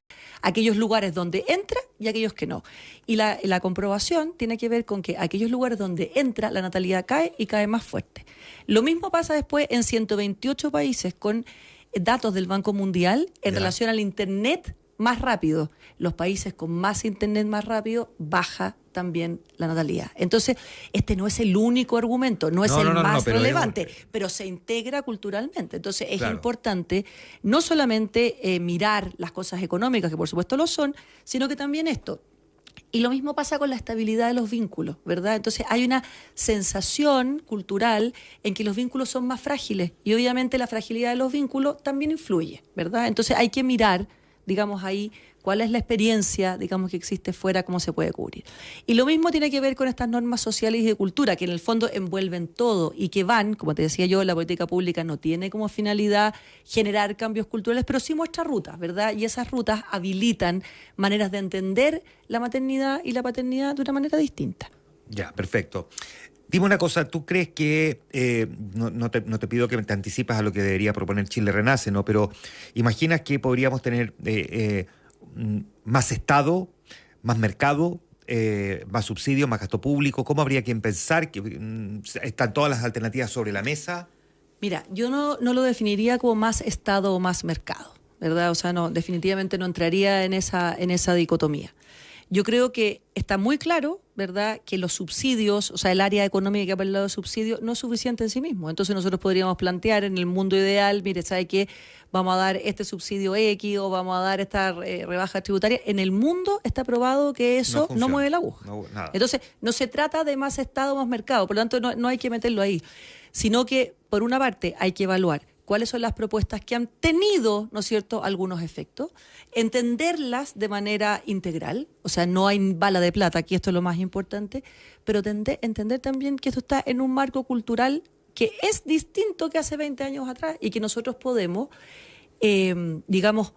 aquellos lugares donde entra y aquellos que no. Y la comprobación tiene que ver con que aquellos lugares donde entra, la natalidad cae y cae más fuerte. Lo mismo pasa después en 128 países con datos del Banco Mundial en relación al Internet más rápido. Los países con más Internet más rápido baja también la natalidad. Entonces, este no es el único argumento, no es el más relevante, pero se integra culturalmente. Entonces, es importante no solamente mirar las cosas económicas, que por supuesto lo son, sino que también esto, Y lo mismo pasa con la estabilidad de los vínculos, ¿verdad? Entonces hay una sensación cultural en que los vínculos son más frágiles y obviamente la fragilidad de los vínculos también influye, ¿verdad? Entonces hay que mirar, digamos, ahí cuál es la experiencia, digamos, que existe fuera, cómo se puede cubrir. Y lo mismo tiene que ver con estas normas sociales y de cultura, que en el fondo envuelven todo y que van, como te decía yo, la política pública no tiene como finalidad generar cambios culturales, pero sí muestra rutas, ¿verdad? Y esas rutas habilitan maneras de entender la maternidad y la paternidad de una manera distinta. Ya, perfecto. Dime una cosa, ¿tú crees que, no te pido que te anticipas a lo que debería proponer Chile Renace, ¿no? Pero ¿imaginas que podríamos tener más Estado, más mercado, más subsidio, más gasto público? ¿Cómo habría que pensar que están todas las alternativas sobre la mesa? Mira, yo no lo definiría como más Estado o más mercado, ¿verdad? O sea, no, definitivamente no entraría en esa dicotomía. Yo creo que está muy claro, ¿verdad?, que los subsidios, o sea, el área económica que ha hablado de subsidios, no es suficiente en sí mismo. Entonces nosotros podríamos plantear en el mundo ideal, mire, ¿sabe qué? Vamos a dar este subsidio X o vamos a dar esta rebaja tributaria. En el mundo está probado que eso no mueve la aguja. Entonces, no se trata de más Estado, más mercado. Por lo tanto, no hay que meterlo ahí. Sino que, por una parte, hay que evaluar cuáles son las propuestas que han tenido, ¿no es cierto?, algunos efectos, entenderlas de manera integral, o sea, no hay bala de plata, aquí esto es lo más importante, pero entender también que esto está en un marco cultural que es distinto que hace 20 años atrás y que nosotros podemos, digamos,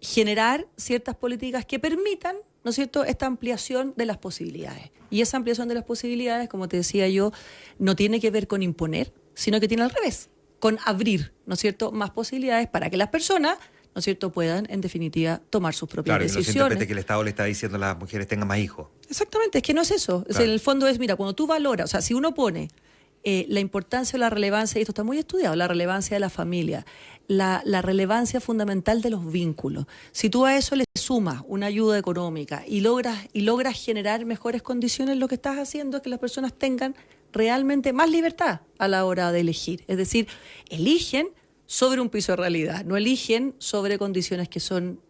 generar ciertas políticas que permitan, ¿no es cierto?, esta ampliación de las posibilidades. Y esa ampliación de las posibilidades, como te decía yo, no tiene que ver con imponer, sino que tiene al revés, con abrir, ¿no es cierto?, más posibilidades para que las personas, ¿no es cierto?, puedan, en definitiva, tomar sus propias decisiones. Claro, no se interprete que el Estado le está diciendo a las mujeres tengan más hijos. Exactamente, es que no es eso. Claro. O sea, en el fondo es, mira, cuando tú valoras, o sea, si uno pone la importancia o la relevancia, y esto está muy estudiado, la relevancia de la familia, la relevancia fundamental de los vínculos. Si tú a eso le sumas una ayuda económica y logras generar mejores condiciones, lo que estás haciendo es que las personas tengan realmente más libertad a la hora de elegir. Es decir, eligen sobre un piso de realidad, no eligen sobre condiciones que son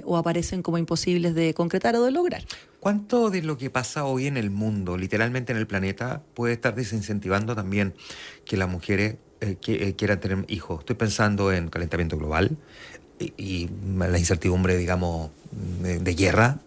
o aparecen como imposibles de concretar o de lograr. ¿Cuánto de lo que pasa hoy en el mundo, literalmente en el planeta, puede estar desincentivando también que las mujeres quieran tener hijos? Estoy pensando en calentamiento global y la incertidumbre, digamos, de guerra,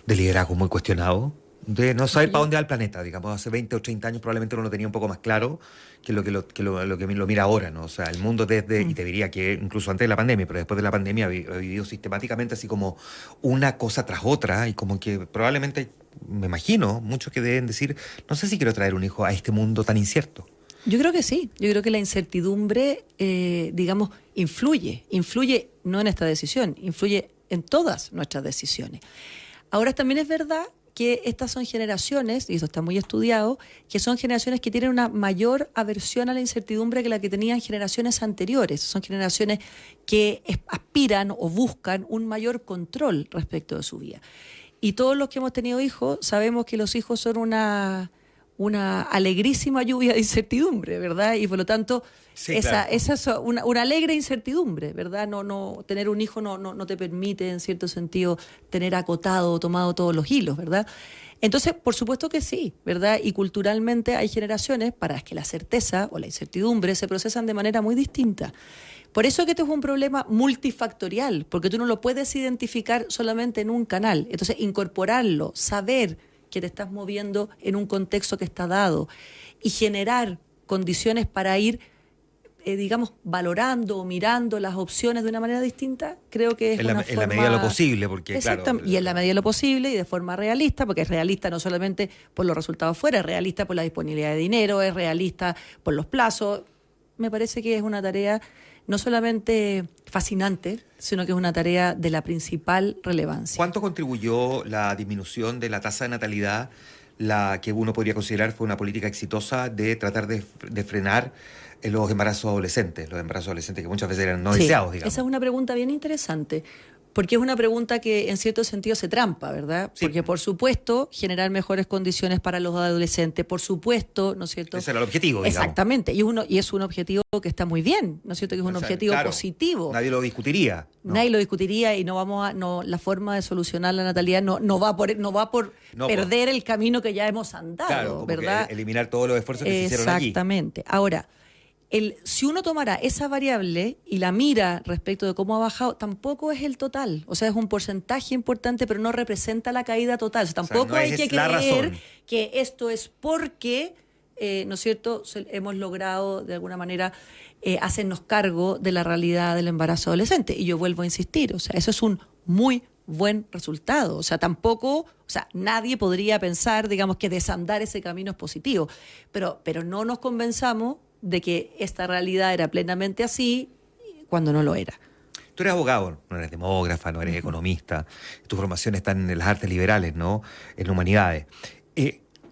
de liderazgo muy cuestionado, de no saber para dónde va el planeta, digamos. Hace 20 o 30 años probablemente uno lo tenía un poco más claro que lo que lo mira ahora, ¿no? O sea, el mundo desde, y te diría que incluso antes de la pandemia, pero después de la pandemia ha vivido sistemáticamente así como una cosa tras otra, y como que probablemente, me imagino, muchos que deben decir, no sé si quiero traer un hijo a este mundo tan incierto. Yo creo que sí, yo creo que la incertidumbre, digamos, influye no en esta decisión, influye en todas nuestras decisiones. Ahora también es verdad que estas son generaciones, y eso está muy estudiado, que son generaciones que tienen una mayor aversión a la incertidumbre que la que tenían generaciones anteriores. Son generaciones que aspiran o buscan un mayor control respecto de su vida. Y todos los que hemos tenido hijos sabemos que los hijos son una alegrísima lluvia de incertidumbre, ¿verdad? Y por lo tanto, sí, esa es una alegre incertidumbre, ¿verdad? No tener un hijo no te permite, en cierto sentido, tener acotado, tomado todos los hilos, ¿verdad? Entonces, por supuesto que sí, ¿verdad? Y culturalmente hay generaciones para las que la certeza o la incertidumbre se procesan de manera muy distinta. Por eso que este es un problema multifactorial, porque tú no lo puedes identificar solamente en un canal. Entonces, incorporarlo, saber que te estás moviendo en un contexto que está dado y generar condiciones para ir, digamos, valorando o mirando las opciones de una manera distinta, creo que es una forma... En la medida de lo posible, porque claro... Y en la medida de lo posible y de forma realista, porque es realista no solamente por los resultados fuera, es realista por la disponibilidad de dinero, es realista por los plazos. Me parece que es una tarea no solamente fascinante, sino que es una tarea de la principal relevancia. ¿Cuánto contribuyó la disminución de la tasa de natalidad, la que uno podría considerar fue una política exitosa de tratar de frenar los embarazos adolescentes que muchas veces eran no deseados, digamos? Esa es una pregunta bien interesante, Porque es una pregunta que en cierto sentido se trampa, ¿verdad? Sí. Porque por supuesto generar mejores condiciones para los adolescentes, por supuesto, ¿no es cierto? Ese era el objetivo, digamos. Exactamente, y es un objetivo que está muy bien, ¿no es cierto? Que es un objetivo positivo. Nadie lo discutiría. ¿no? Nadie lo discutiría y la forma de solucionar la natalidad no va por perder el camino que ya hemos andado, ¿verdad? Eliminar todos los esfuerzos que se hicieron allí. Exactamente. Ahora, si uno tomara esa variable y la mira respecto de cómo ha bajado, tampoco es el total. O sea, es un porcentaje importante, pero no representa la caída total. O sea, tampoco hay que creer que esto es porque, ¿no es cierto?, hemos logrado de alguna manera hacernos cargo de la realidad del embarazo adolescente. Y yo vuelvo a insistir, o sea, eso es un muy buen resultado. O sea, nadie podría pensar, digamos, que desandar ese camino es positivo. Pero no nos convenzamos de que esta realidad era plenamente así cuando no lo era. Tú eres abogado, no eres demógrafa, no eres economista. Tu formación está en las artes liberales, ¿no? En humanidades.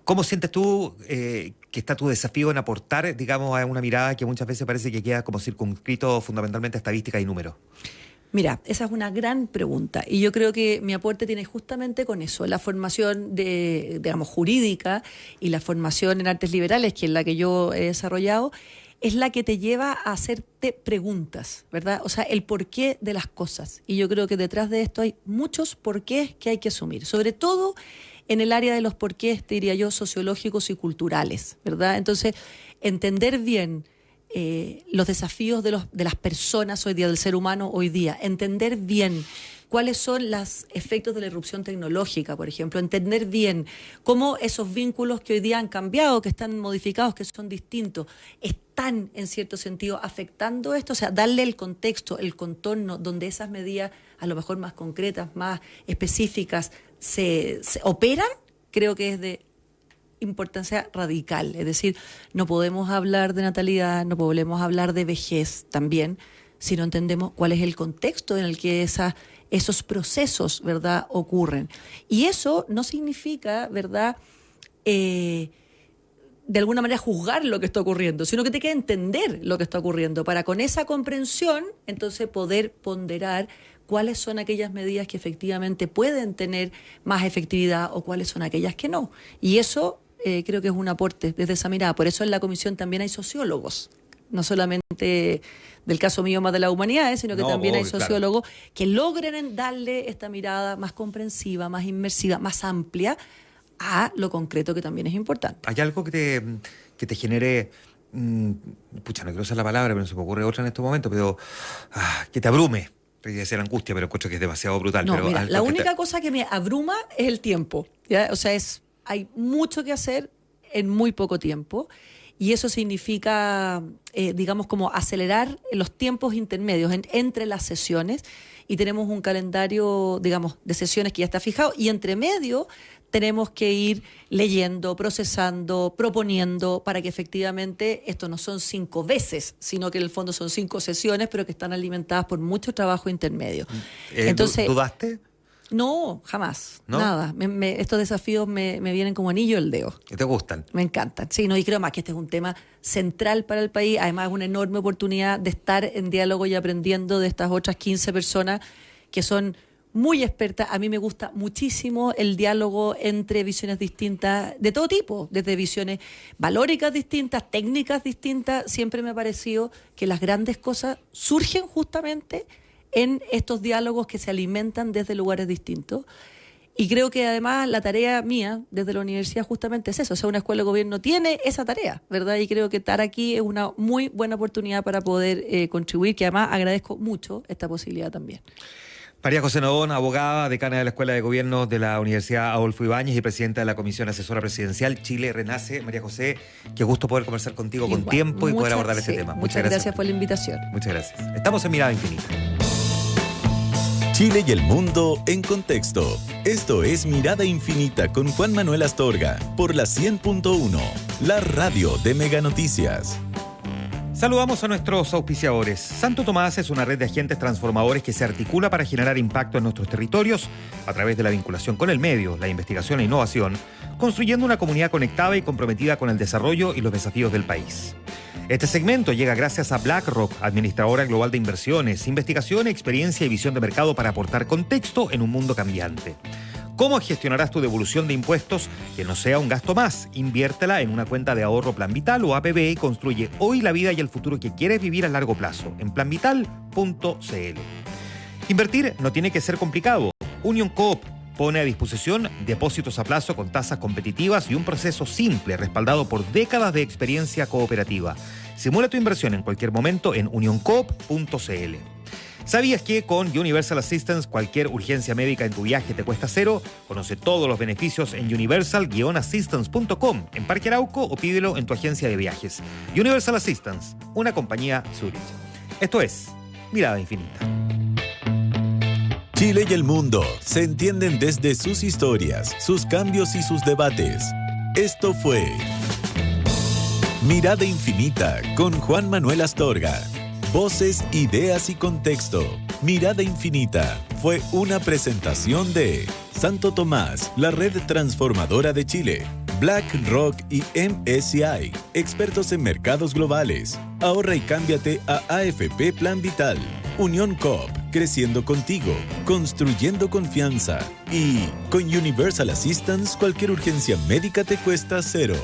¿Cómo sientes tú que está tu desafío en aportar, digamos, a una mirada que muchas veces parece que queda como circunscrito fundamentalmente a estadística y números? Mira, esa es una gran pregunta y yo creo que mi aporte tiene justamente con eso, la formación jurídica y la formación en artes liberales, que es la que yo he desarrollado, es la que te lleva a hacerte preguntas, ¿verdad? O sea, el porqué de las cosas. Y yo creo que detrás de esto hay muchos porqués que hay que asumir, sobre todo en el área de los porqués, te diría yo, sociológicos y culturales, ¿verdad? Entonces, entender bien los desafíos de las personas hoy día, del ser humano hoy día, entender bien cuáles son los efectos de la irrupción tecnológica, por ejemplo, entender bien cómo esos vínculos que hoy día han cambiado, que están modificados, que son distintos, están en cierto sentido afectando esto, o sea, darle el contexto, el contorno, donde esas medidas a lo mejor más concretas, más específicas, se operan, creo que es de importancia radical. Es decir, no podemos hablar de natalidad, no podemos hablar de vejez también, si no entendemos cuál es el contexto en el que esos procesos, ¿verdad?, ocurren. Y eso no significa, ¿verdad?, de alguna manera juzgar lo que está ocurriendo, sino que te queda entender lo que está ocurriendo para con esa comprensión entonces poder ponderar cuáles son aquellas medidas que efectivamente pueden tener más efectividad o cuáles son aquellas que no. Y eso creo que es un aporte desde esa mirada. Por eso en la comisión también hay sociólogos, no solamente del caso mío más de las humanidades, sino que también hay sociólogos que logren darle esta mirada más comprensiva, más inmersiva, más amplia a lo concreto, que también es importante. ¿Hay algo que te genere, no quiero usar la palabra, pero no se me ocurre otra en estos momentos, pero que te abrume? Podría ser angustia, pero encuentro que es demasiado brutal. No, pero mira, la única cosa que me abruma es el tiempo, ¿ya? O sea, hay mucho que hacer en muy poco tiempo. Y eso significa, digamos, como acelerar los tiempos intermedios entre las sesiones, y tenemos un calendario, digamos, de sesiones que ya está fijado, y entre medio tenemos que ir leyendo, procesando, proponiendo, para que efectivamente esto no son 5 veces, sino que en el fondo son 5 sesiones, pero que están alimentadas por mucho trabajo intermedio. Entonces, ¿dudaste? No, jamás, ¿No? Nada. Estos desafíos me vienen como anillo al dedo. ¿Te gustan? Me encantan, sí, y creo más que este es un tema central para el país. Además, es una enorme oportunidad de estar en diálogo y aprendiendo de estas otras 15 personas que son muy expertas. A mí me gusta muchísimo el diálogo entre visiones distintas de todo tipo, desde visiones valóricas distintas, técnicas distintas. Siempre me ha parecido que las grandes cosas surgen justamente en estos diálogos que se alimentan desde lugares distintos. Y creo que además la tarea mía desde la universidad justamente es eso. O sea, una escuela de gobierno tiene esa tarea, ¿verdad? Y creo que estar aquí es una muy buena oportunidad para poder contribuir, que además agradezco mucho esta posibilidad también. María José Nodón, abogada, decana de la Escuela de Gobierno de la Universidad Adolfo Ibáñez y presidenta de la Comisión Asesora Presidencial Chile Renace. María José, qué gusto poder conversar contigo con tiempo y poder abordar este tema. Muchas gracias por la invitación. Muchas gracias. Estamos en Mirada Infinita. Chile y el mundo en contexto. Esto es Mirada Infinita con Juan Manuel Astorga por la 100.1, la radio de Mega Noticias. Saludamos a nuestros auspiciadores. Santo Tomás es una red de agentes transformadores que se articula para generar impacto en nuestros territorios a través de la vinculación con el medio, la investigación e innovación, construyendo una comunidad conectada y comprometida con el desarrollo y los desafíos del país. Este segmento llega gracias a BlackRock, administradora global de inversiones, investigación, experiencia y visión de mercado para aportar contexto en un mundo cambiante. ¿Cómo gestionarás tu devolución de impuestos que no sea un gasto más? Inviértela en una cuenta de ahorro Plan Vital o APB y construye hoy la vida y el futuro que quieres vivir a largo plazo en planvital.cl. Invertir no tiene que ser complicado. Union Coop pone a disposición depósitos a plazo con tasas competitivas y un proceso simple respaldado por décadas de experiencia cooperativa. Simula tu inversión en cualquier momento en unioncoop.cl. ¿Sabías que con Universal Assistance cualquier urgencia médica en tu viaje te cuesta cero? Conoce todos los beneficios en universal-assistance.com, en Parque Arauco o pídelo en tu agencia de viajes. Universal Assistance, una compañía Zurich. Esto es Mirada Infinita. Chile y el mundo se entienden desde sus historias, sus cambios y sus debates. Esto fue Mirada Infinita con Juan Manuel Astorga. Voces, ideas y contexto. Mirada Infinita fue una presentación de Santo Tomás, la red transformadora de Chile, BlackRock y MSCI, expertos en mercados globales. Ahorra y cámbiate a AFP Plan Vital. Unión Coop, creciendo contigo, construyendo confianza. Y con Universal Assistance, cualquier urgencia médica te cuesta cero.